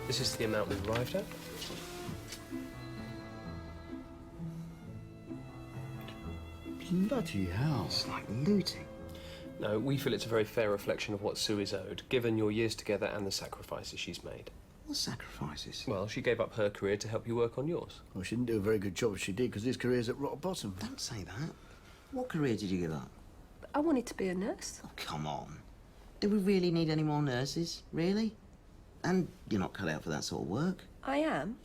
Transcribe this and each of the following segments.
This is the amount we've arrived at. Bloody hell. It's like looting. No, we feel it's a very fair reflection of what Sue is owed, given your years together and the sacrifices she's made. What sacrifices? Well, she gave up her career to help you work on yours. Well, she didn't do a very good job if she did, because his career's at rock bottom. Don't say that. What career did you give up? I wanted to be a nurse. Oh, come on. Do we really need any more nurses? Really? And you're not cut out for that sort of work. I am.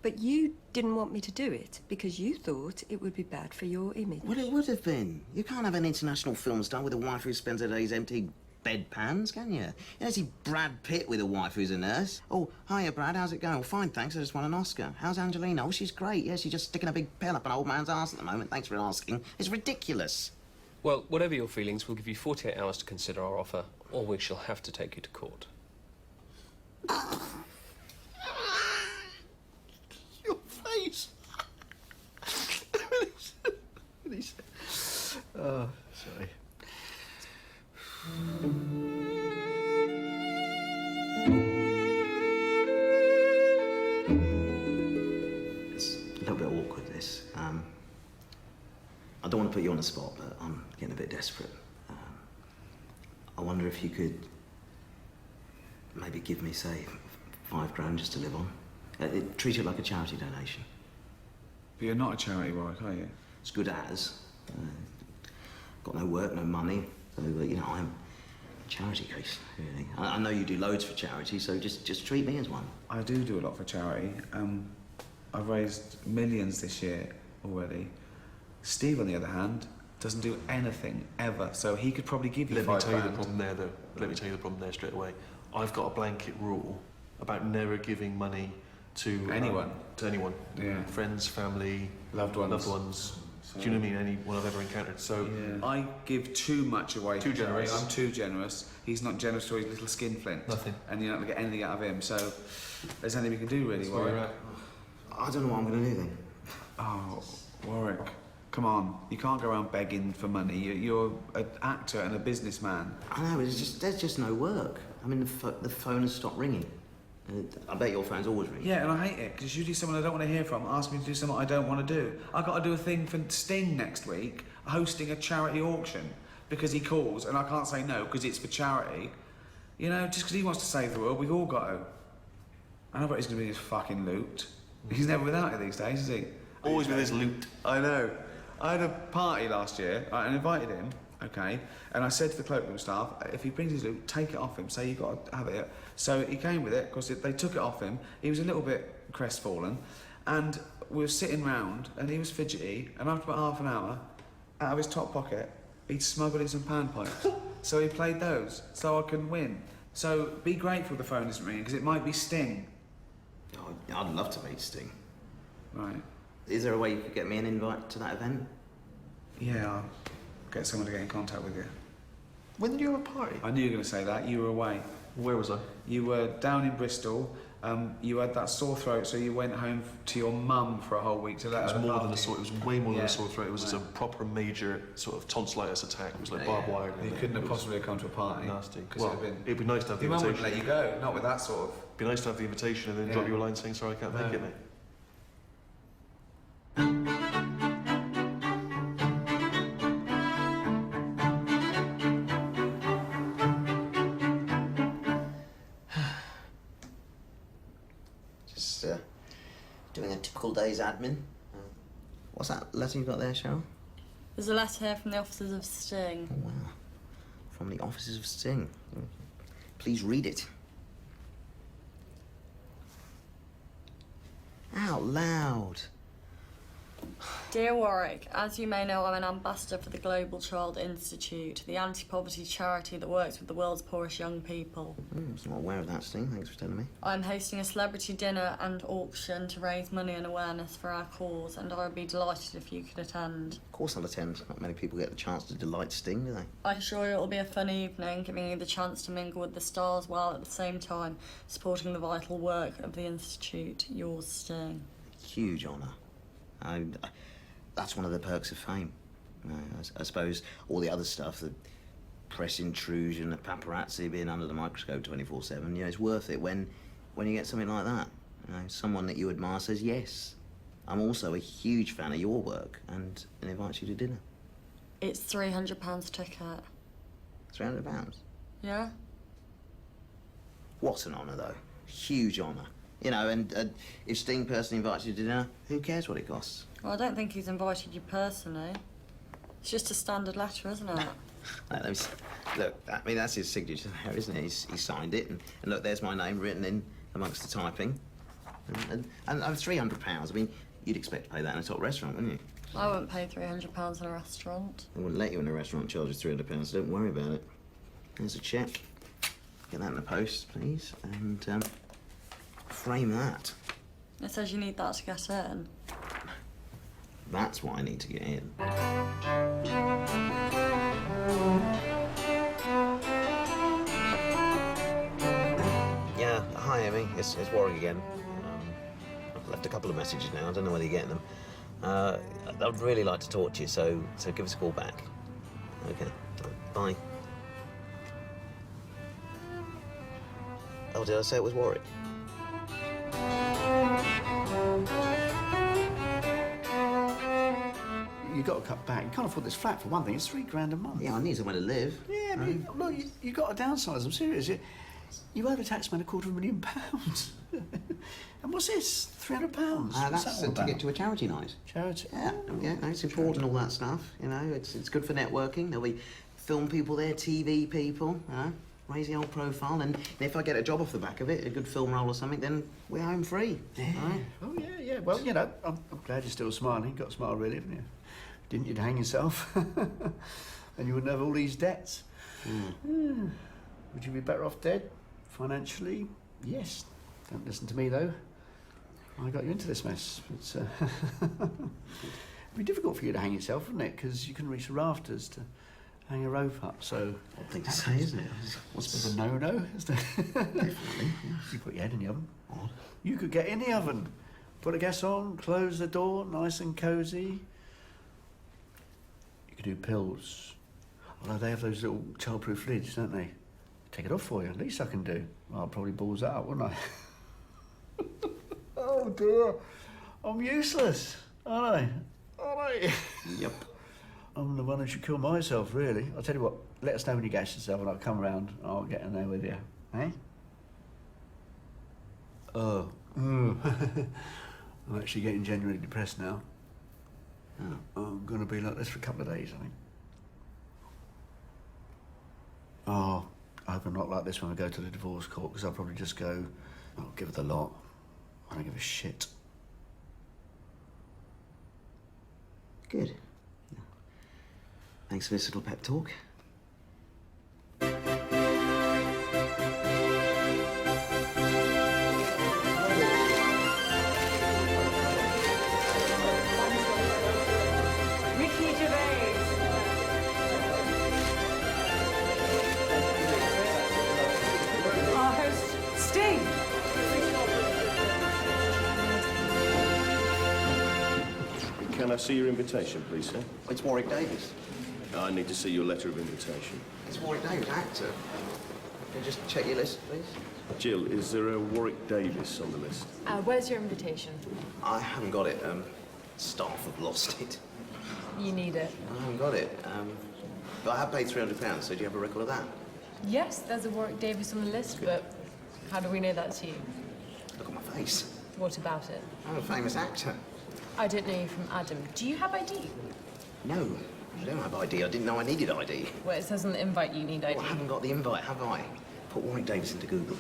But you didn't want me to do it because you thought it would be bad for your image. Well, it would have been. You can't have an international film star with a wife who spends her days emptying bedpans, can you? You don't see Brad Pitt with a wife who's a nurse. Oh, hiya, Brad, how's it going? Well, fine, thanks, I just won an Oscar. How's Angelina? Oh, she's great. Yeah, she's just sticking a big pen up an old man's arse at the moment. Thanks for asking. It's ridiculous. Well, whatever your feelings, we'll give you 48 hours to consider our offer, or we shall have to take you to court. Your face. Oh, sorry. It's a little bit awkward, this. I don't want to put you on the spot, but I'm getting a bit desperate. I wonder if you could maybe give me, say, £5 just to live on. Treat it like a charity donation. But you're not a charity, Warwick, are you? As good as. Got no work, no money. So, you know, I'm a charity case, really. I know you do loads for charity, so just treat me as one. I do a lot for charity. I've raised millions this year already. Steve, on the other hand, doesn't do anything, ever, so he could probably give you Let me £5. tell you the problem there, though. Let me tell you the problem there straight away. I've got a blanket rule about never giving money to anyone. To anyone. Yeah. Friends, family, Loved ones. Loved ones. So, do you know what I mean? Anyone I've ever encountered. So yeah. I give too much away. Too to charity. generous. I'm too generous. He's not generous to his little skinflint. Nothing. And you're not going to get anything out of him. So there's nothing we can do, really, that's where Warwick. you're at. I don't know what I'm going to do then. Oh, Warwick, come on. You can't go around begging for money. You're an actor and a businessman. I know, there's just no work. I mean, the phone has stopped ringing. I bet your phone's always ringing. Yeah, and I hate it, because it's usually someone I don't want to hear from asking me to do something I don't want to do. I've got to do a thing for Sting next week, hosting a charity auction, because he calls, and I can't say no, because it's for charity. You know, just because he wants to save the world, we've all got to. And I bet he's going to be his fucking loot. He's never without it these days, is he? Always with his loot. I know. I had a party last year, and invited him, okay, and I said to the cloakroom staff, if he brings his loot, take it off him, say you've got to have it. So he came with it, because they took it off him. He was a little bit crestfallen, and we were sitting round, and he was fidgety, and after about half an hour, out of his top pocket, he'd smuggled in some panpipes. So he played those, so I could win. So be grateful the phone isn't ringing, because it might be Sting. Oh, I'd love to meet Sting. Right. Is there a way you could get me an invite to that event? Yeah, I'll get someone to get in contact with you. When did you have a party? I knew you were going to say that. You were away. Where was I? You were down in Bristol. You had that sore throat, so you went home to your mum for a whole week to let It her was more look than a after sore. you. It was way more than Yeah. a sore throat. It was a proper major sort of tonsillitis attack. It was like barbed wire. You couldn't have possibly come to a party. Nasty. 'Cause Well, it'd be nice to have the Your mum invitation. wouldn't let you go, not with that sort of... Be nice to have the invitation and then Yeah. drop you a line saying sorry, I can't make it, mate. Just doing a typical day's admin. What's that letter you've got there, Cheryl? There's a letter here from the officers of Sting. Oh, wow. From the officers of Sting. Please read it. Out loud. Dear Warwick, as you may know, I'm an ambassador for the Global Child Institute, the anti-poverty charity that works with the world's poorest young people. I was not aware of that, Sting. Thanks for telling me. I'm hosting a celebrity dinner and auction to raise money and awareness for our cause, and I would be delighted if you could attend. Of course I'll attend. Not many people get the chance to delight Sting, do they? I assure you it will be a fun evening, giving you the chance to mingle with the stars while at the same time supporting the vital work of the Institute. Yours, Sting. Huge honour. That's one of the perks of fame. I suppose all the other stuff, the press intrusion, the paparazzi being under the microscope 24/7, you know, it's worth it when when you get something like that. You know, someone that you admire says, yes, I'm also a huge fan of your work, and invites you to dinner. It's £300 a ticket. £300? Yeah? What an honour, though. Huge honour. You know, and if Sting personally invites you to dinner, who cares what it costs? Well, I don't think he's invited you personally. It's just a standard letter, isn't it? Look, I mean, that's his signature there, isn't it? He signed it, and look, there's my name written in amongst the typing. And £300, I mean, you'd expect to pay that in a top restaurant, wouldn't you? I wouldn't pay £300 in a restaurant. They wouldn't let you in a restaurant and charge you £300, so don't worry about it. There's a cheque. Get that in the post, please, and frame that. It says you need that to get in. That's what I need to get in. Yeah, hi, Amy. It's Warwick again. I've left a couple of messages now. I don't know whether you're getting them. I'd really like to talk to you, so give us a call back. Okay. Bye. Oh, did I say it was Warwick? You've got to cut back. You can't afford this flat, for one thing. It's £3 a month. Yeah, I need somewhere to live. Yeah, but look, you've got to downsize. I'm serious. You overtaxed me £250,000. And what's this? £300? That's a ticket to a charity night. Charity? Yeah, no, it's important, all that stuff. You know, it's good for networking. There'll be film people there, TV people, you know, raise the old profile. And if I get a job off the back of it, a good film role or something, then we're home free. Yeah. Right? Oh, yeah. Well, you know, I'm glad you're still smiling. Got a smile, really, haven't you? Didn't you'd hang yourself? And you wouldn't have all these debts. Mm. Would you be better off dead? Financially? Yes. Don't listen to me, though. I got you into this mess. It's it'd be difficult for you to hang yourself, wouldn't it? Because you couldn't reach the rafters to hang a rope up, so... Odd thing to say, isn't it? What's a bit of a no-no, isn't it? Definitely. You put your head in the oven. Odd. You could get in the oven, put the gas on, close the door, nice and cosy. You could do pills. Although they have those little childproof lids, don't they? Take it off for you, at least I can do. Well, I'd probably balls that up, wouldn't I? Oh dear, I'm useless, aren't I? Yep. I'm the one who should kill myself, really. I'll tell you what, let us know when you gas yourself and I'll come round and I'll get in there with you. Eh? Oh. I'm actually getting genuinely depressed now. Oh. I'm going to be like this for a couple of days, I think. Oh, I hope I'm not like this when I go to the divorce court, because I'll probably just go, I'll give her the lot. I don't give a shit. Good. Thanks for this little pep talk. Gervais. Our host, Sting. Can I see your invitation, please, sir? It's Warwick Davis. I need to see your letter of invitation. It's Warwick Davis, actor. Can you just check your list, please? Jill, is there a Warwick Davis on the list? Where's your invitation? I haven't got it. Staff have lost it. You need it. I haven't got it. But I have paid £300, so do you have a record of that? Yes, there's a Warwick Davis on the list, but how do we know that's you? Look at my face. What about it? I'm a famous actor. I don't know you from Adam. Do you have ID? No, I don't have ID. I didn't know I needed ID. Well, it says on the invite you need ID. Well, I haven't got the invite, have I? Put Warwick Davis into Google.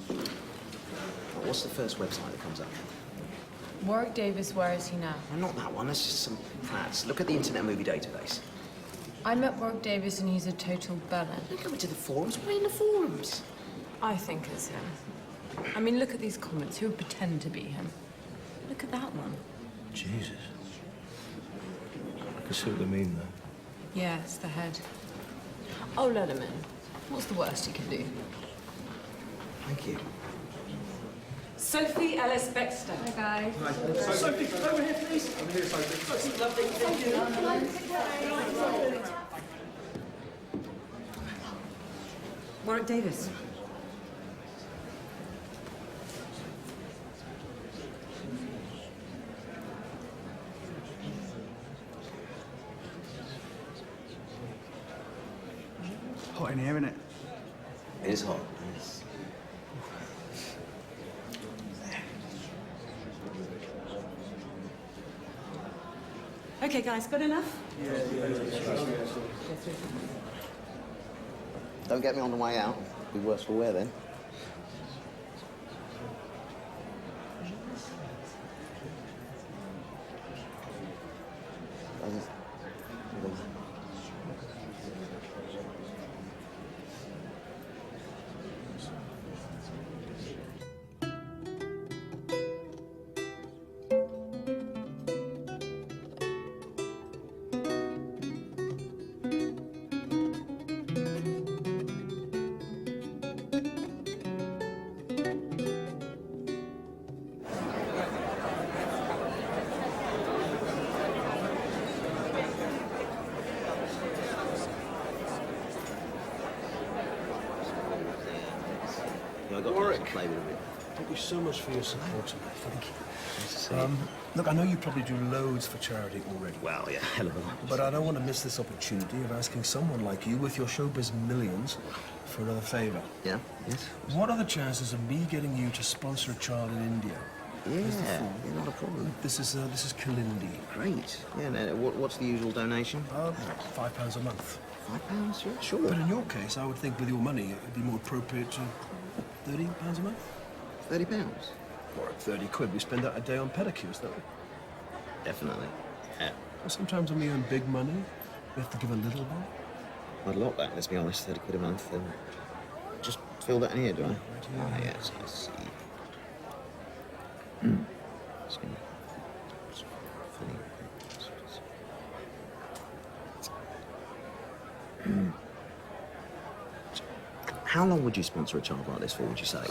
Well, what's the first website that comes up? Warwick Davis, where is he now? Well, not that one. That's just some prats. Look at the Internet Movie Database. I met Warwick Davis and he's a total bellend. Look over to the forums. Why in the forums? I think it's him. I mean, look at these comments. Who would pretend to be him? Look at that one. Jesus. I can see what they mean, though. Yeah, it's the head. Oh, let him in. What's the worst he can do? Thank you. Sophie Ellis Baxter. Hi, guys. Sophie, over here, please. Over here, Sophie. Lovely. Thank you. Warwick Davis. hot in here, isn't it? It is hot. Yes. Okay, guys, good enough? Don't get me on the way out. Be worse for wear then. Warwick. Play with a bit. Thank you so much for your support tonight. Thank you. Look, I know you probably do loads for charity already. Well, yeah, hell of a lot. But I don't want to miss this opportunity of asking someone like you with your showbiz millions for another favour. Yeah? Yes? What are the chances of me getting you to sponsor a child in India? Yeah, not a problem. This is Kalindi. Great. Yeah, and what's the usual donation? £5 a month. £5? Yeah, sure. But in your case, I would think with your money, it would be more appropriate to £30 a month. £30? Or at 30 quid, we spend that a day on pedicures, don't we? Definitely. Yeah. Well, sometimes when we earn big money, we have to give a little back. I'd lot back, let's be honest, 30 quid a month. Just fill that in here, do I? Right here. Ah, yes, I see. How long would you sponsor a child like this for, would you say?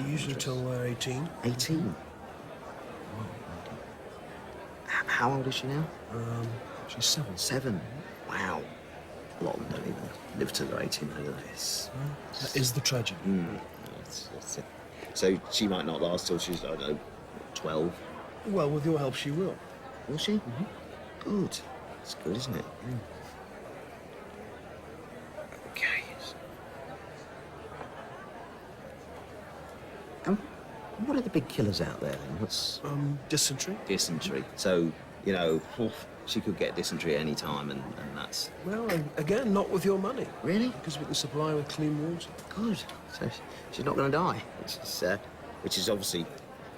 Usually till we're 18. 18? How old is she now? She's 7. 7? Wow. A lot of them don't even live till they're 18, though, do they? That is the tragedy. That's it. So she might not last till she's, I don't know, 12. Well, with your help, she will. Will she? Mm-hmm. Good. It's good, isn't it? Okay. What are the big killers out there, then? What's... Dysentery. Dysentery. So, you know, she could get dysentery any time, and that's... Well, again, not with your money. Really? Because we can supply her with clean water. Good. So she's not going to die, which is obviously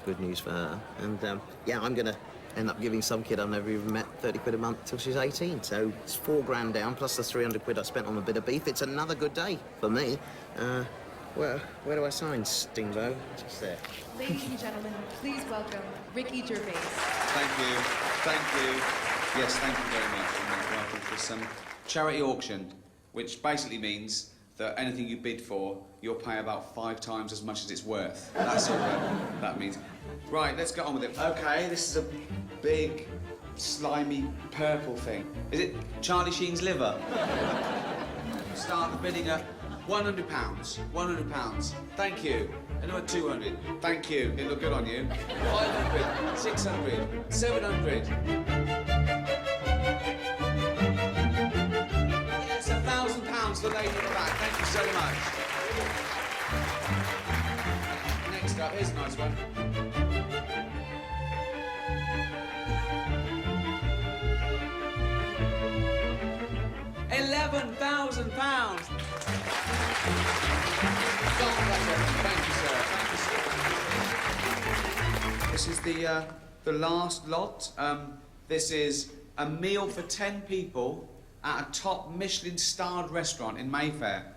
good news for her. And, yeah, I'm going to end up giving some kid I've never even met 30 quid a month till she's 18. So it's £4 down, plus the 300 quid I spent on a bit of beef. It's another good day for me. Where do I sign, Stingbo? Just there. Ladies and gentlemen, please welcome Ricky Gervais. Thank you. Thank you. Yes, thank you very much. And welcome to this charity auction, which basically means that anything you bid for, you'll pay about 5 times as much as it's worth. That's all that means. Right, let's get on with it. Okay, this is a big, slimy, purple thing. Is it Charlie Sheen's liver? Start the bidding at £100. £100. Thank you. Another 200. Thank you. It looked good on you. 500. 600. 700. Yes, £1,000 for the lady in the back. Thank you so much. Next up, here's a nice one. £11,000. Thank you, sir. This is the last lot. This is a meal for 10 people at a top Michelin-starred restaurant in Mayfair.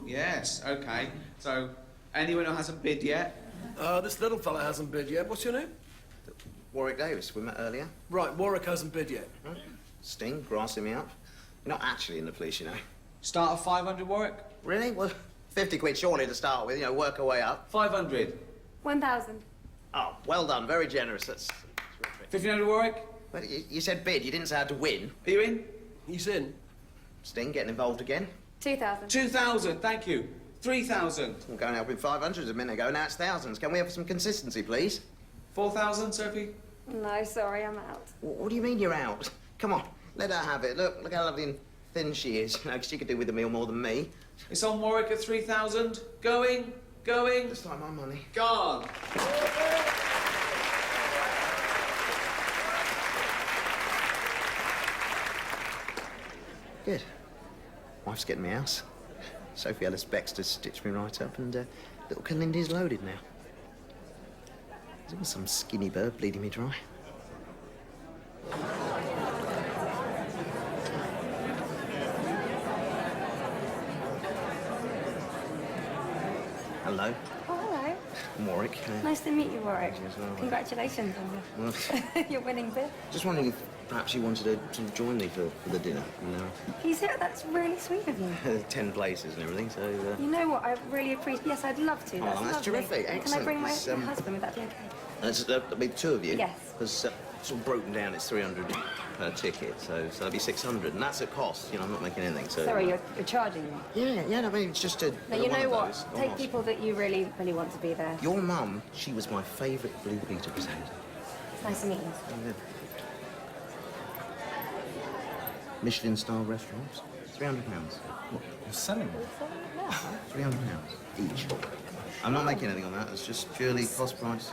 Yes, okay. So, anyone who hasn't bid yet? This little fella hasn't bid yet. What's your name? Warwick Davis, we met earlier. Right, Warwick hasn't bid yet. Sting, grassing me up. You're not actually in the police, you know. Start at 500, Warwick? Really? Well, 50 quid surely to start with, you know, work our way up. 500. 1,000. Oh, well done, very generous. That's 1,500, Warwick? Well, you said bid, you didn't say how to win. Are you in? He's in. Sting, getting involved again? 2,000. 2,000, thank you. 3,000. I'm going out with 500s a minute ago, now it's thousands. Can we have some consistency, please? 4,000, Sophie? No, sorry, I'm out. What do you mean you're out? Come on, let her have it. Look how lovely and thin she is. You know, 'cause she could do with a meal more than me. It's on Warwick at 3,000. Going. Just like my money. Gone. Good. Wife's getting me house. Sophie Ellis Baxter stitched me right up, and little Calindy's loaded now. There's always some skinny bird bleeding me dry. Hello. Oh, hello. I'm Warwick. Nice to meet you, Warwick. You as well. Congratulations on Well, your winning bid. just wondering if perhaps you wanted to sort of join me for the dinner, you know. He's here. That's really sweet of you. 10 places and everything, so... You know what? I really appreciate. Yes, I'd love to. That's that's lovely. terrific. Can I Excellent. bring my It's, husband? Would that be okay? That'll be the two of you? Yes. Because it's all broken down, it's 300 per ticket, so that'll be 600, and that's at cost. You know, I'm not making anything, so... Sorry, you're charging me. Yeah, no, I mean, it's just a... No, you one know of what? those. Take Almost. people that you really want to be there. Your mum, she was my favourite Blue Peter presenter. It's nice to meet you. Yeah. Michelin-star restaurants, £300. What, you're selling them? £300 each. I'm not making anything on that. It's just purely cost price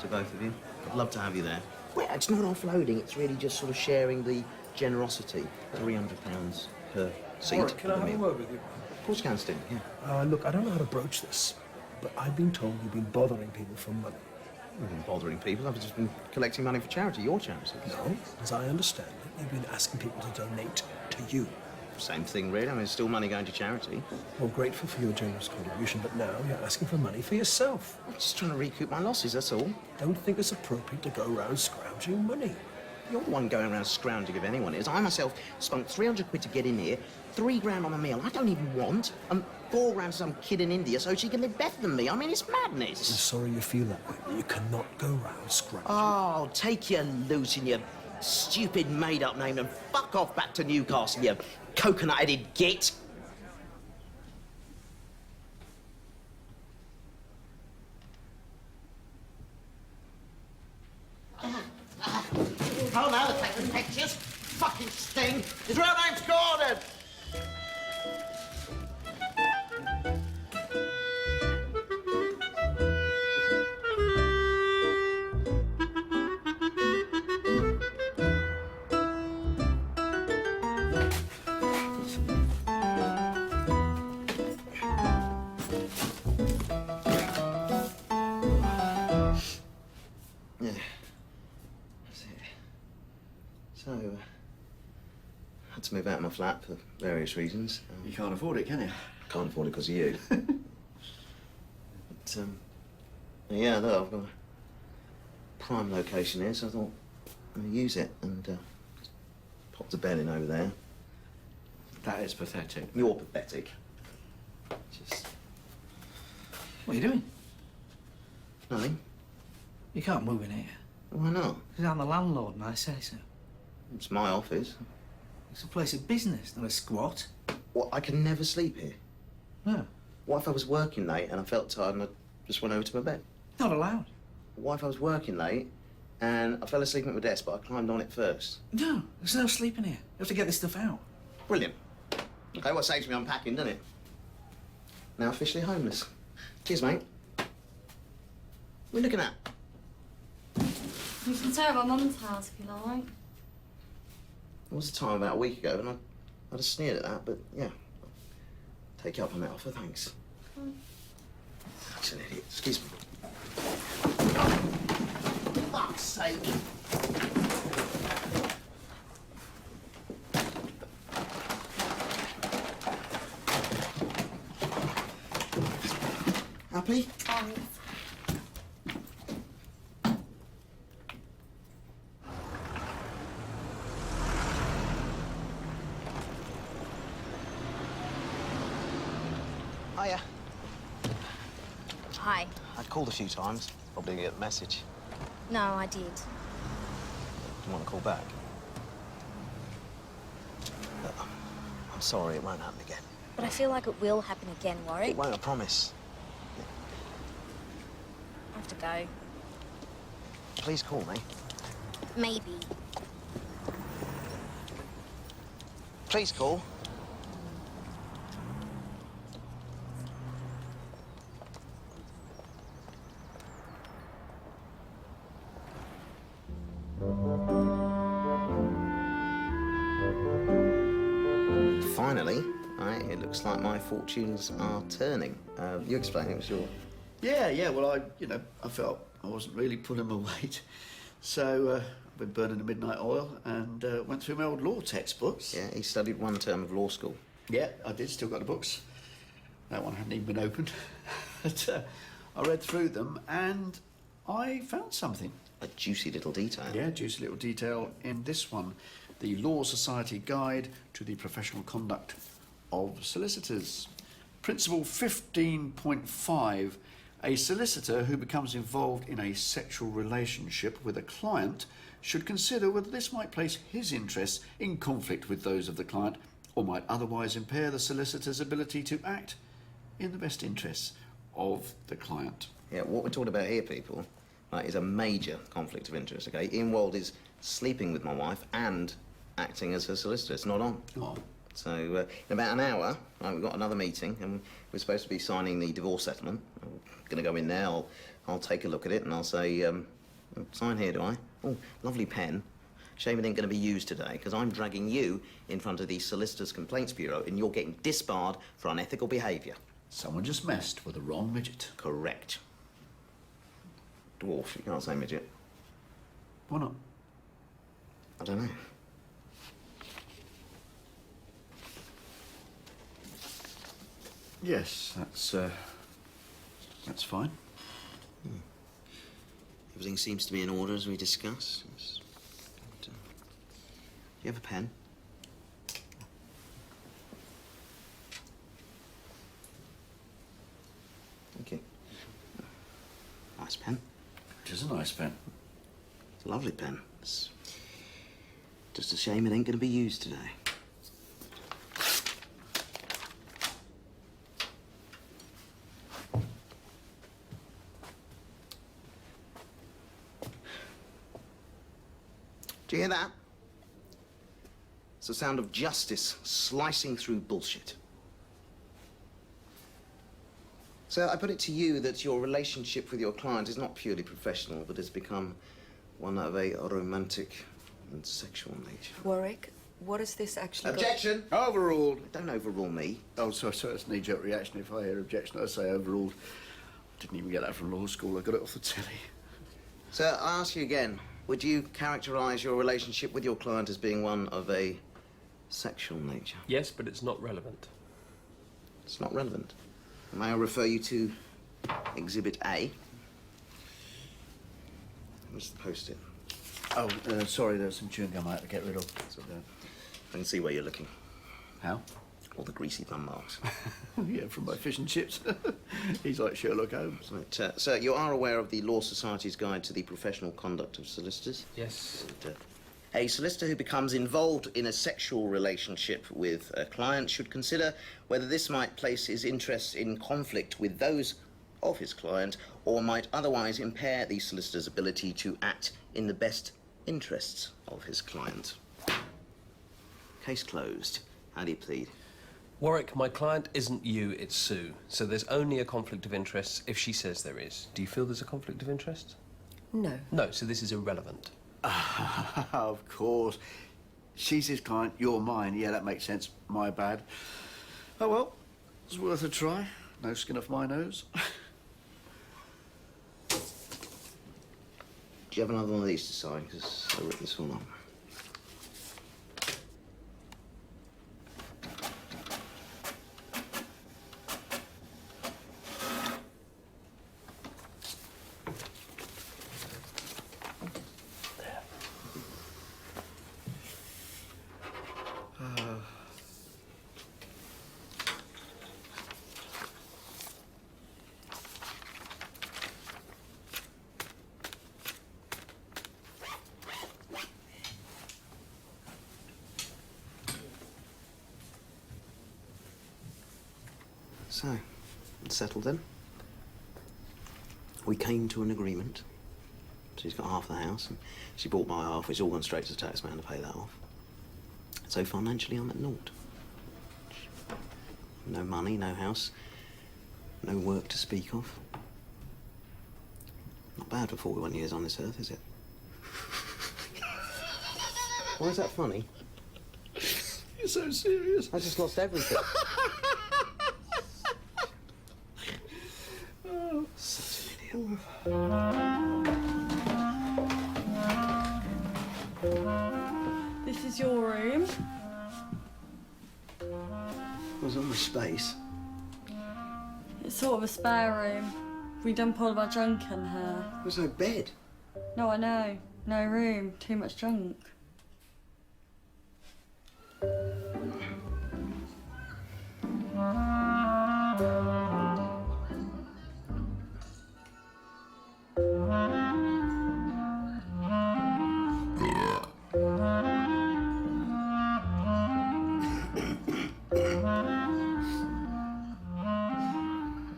to both of you. I'd love to have you there. Well, it's not offloading. It's really just sort of sharing the generosity. £300 per seat. Warwick, can I for the have a meal. word with you? Of course you can, Steve. Yeah. Look, I don't know how to broach this, but I've been told you've been bothering people for money. I've been bothering people. I've just been collecting money for charity, your charity. No, as I understand it, you've been asking people to donate to you. Same thing, really. I mean, it's still money going to charity. Well, grateful for your generous contribution, but now you're asking for money for yourself. I'm just trying to recoup my losses, that's all. Don't think it's appropriate to go around scrounging money. You're the one going around scrounging if anyone is. I myself spunk 300 quid to get in here, 3 grand on a meal I don't even want, and 4 grand to some kid in India so she can live better than me. I mean, it's I'm madness. sorry you feel that way, but you cannot go round scrounging. Oh, take your loot in your stupid made-up name and fuck off back to Newcastle, you coconut-headed git. Oh, now they're taking pictures. Fucking sting. His real name's Gordon. Yeah. That's it. So, had to move out of my flat for various reasons. You can't afford it, can you? Can't afford it because of you. But, yeah, look, I've got a prime location here, so I thought I'm going to use it and just popped a bed in over there. That is pathetic. You're pathetic. Just What are you doing? nothing. You can't move in here. Why not? Because I'm the landlord and I say so. It's my office. It's a place of business, not a squat. What, I can never sleep here. No, What if I was working late and I felt tired and I just went over to my bed? not allowed. What if I was working late and I fell asleep at my desk, but I climbed on it first? No, there's no sleeping here. You have to get this stuff out. Brilliant. Okay, what saves me unpacking, doesn't it? Now officially homeless. Cheers, mate. What are you looking at? You can stay at my mum's house if you like. There was a time about a week ago and I'd have sneered at that, but yeah. Take you up on that offer, thanks. Such an idiot. Excuse me. Oh, fuck's sake. Happy? Thanks. Hiya. Hi. I'd called a few times. Probably didn't get the message. No, I did. Do you want to call back? Look, I'm sorry, it won't happen again. But I feel like it will happen again, Warwick. It won't, I promise. I have to go. Please call me. Maybe. Please call. finally, it looks like my fortunes are turning. You explain, it was your... Yeah, well, I felt I wasn't really pulling my weight. So, I've been burning the midnight oil and went through my old law textbooks. Yeah, he studied one term of law school. Yeah, I did, still got the books. That one hadn't even been opened. But I read through them and I found something. A juicy little detail. Yeah, juicy little detail in this one. The Law Society Guide to the Professional Conduct of Solicitors. Principle 15.5. A solicitor who becomes involved in a sexual relationship with a client should consider whether this might place his interests in conflict with those of the client or might otherwise impair the solicitor's ability to act in the best interests of the client. Yeah, what we're talking about here, people, is a major conflict of interest, okay? Ian Wold is sleeping with my wife and acting as her solicitor. It's not on. Oh. So, in about an hour, we've got another meeting, and we're supposed to be signing the divorce settlement. I'm going to go in there, I'll take a look at it, and I'll say, sign here, do I? Oh, lovely pen. Shame it ain't going to be used today, because I'm dragging you in front of the Solicitors Complaints Bureau, and you're getting disbarred for unethical behaviour. Someone just messed with the wrong midget. Correct. Dwarf, you can't say midget. Why not? I don't know. Yes, that's fine. Everything seems to be in order as we discussed. Do you have a pen? Thank you. Nice pen. It is a nice pen. It's a lovely pen. It's just a shame it ain't going to be used today. Do you hear that? It's the sound of justice slicing through bullshit. So I put it to you that your relationship with your client is not purely professional, but has become one of a romantic and sexual nature. Warwick, what is this actually? Objection! Overruled. Don't overrule me. Oh, sorry, it's a knee-jerk reaction. If I hear objection, I say overruled. Didn't even get that from law school. I got it off the telly. So I ask you again, would you characterise your relationship with your client as being one of a sexual nature? Yes, but it's not relevant. It's not relevant. May I refer you to Exhibit A? Where's the post-it? Oh, sorry, there's some chewing gum I had to get rid of. So, I can see where you're looking. How? All the greasy thumb marks. Yeah, from my fish and chips. He's like Sherlock Holmes. Right, sir, you are aware of the Law Society's Guide to the Professional Conduct of Solicitors? Yes. And, a solicitor who becomes involved in a sexual relationship with a client should consider whether this might place his interests in conflict with those of his client or might otherwise impair the solicitor's ability to act in the best interests of his client. Case closed. How do you plead? Warwick, my client isn't you, it's Sue. So there's only a conflict of interest if she says there is. Do you feel there's a conflict of interest? No. No, so this is irrelevant. Of course. She's his client, you're mine. Yeah, that makes sense. My bad. Oh, well, it's worth a try. No skin off my nose. Do you have another one of these to sign? Because I wrote this one up. So, it's settled then. We came to an agreement. She's got half the house, and she bought my half, which all gone straight to the tax man to pay that off. So financially, I'm at naught. No money, no house, no work to speak of. Not bad for 41 years on this earth, is it? Why is that funny? You're so serious. I just lost everything. Oh. Such an idiot. This is your room. There's all the space. It's sort of a spare room. We dump all of our junk in here. There's no bed. No, I know. No room. Too much junk.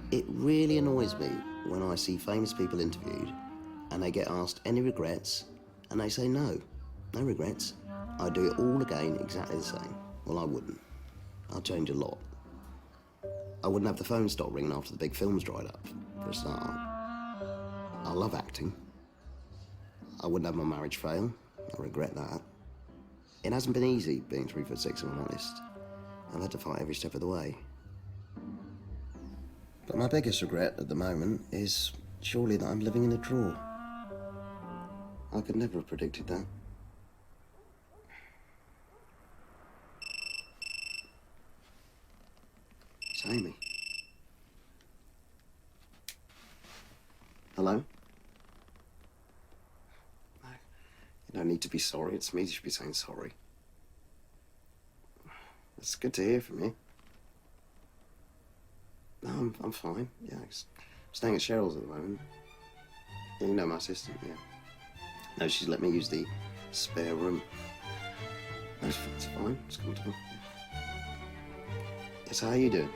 It really annoys me when I see famous people interviewed and they get asked any regrets and they say no regrets. I'd do it all again exactly the same. Well, I wouldn't. I'd change a lot. I wouldn't have the phone stop ringing after the big film's dried up, for a start. I love acting. I wouldn't have my marriage fail. I regret that. It hasn't been easy being 3'6", if I'm honest. I've had to fight every step of the way. But my biggest regret at the moment is surely that I'm living in a drawer. I could never have predicted that. It's Amy. Hello? No, you don't need to be sorry. It's me that should be saying sorry. It's good to hear from you. No, I'm fine. Yeah, I'm staying at Cheryl's at the moment. Yeah, you know my assistant, yeah. No, she's let me use the spare room. No, it's fine. It's comfortable. Yes, how are you doing?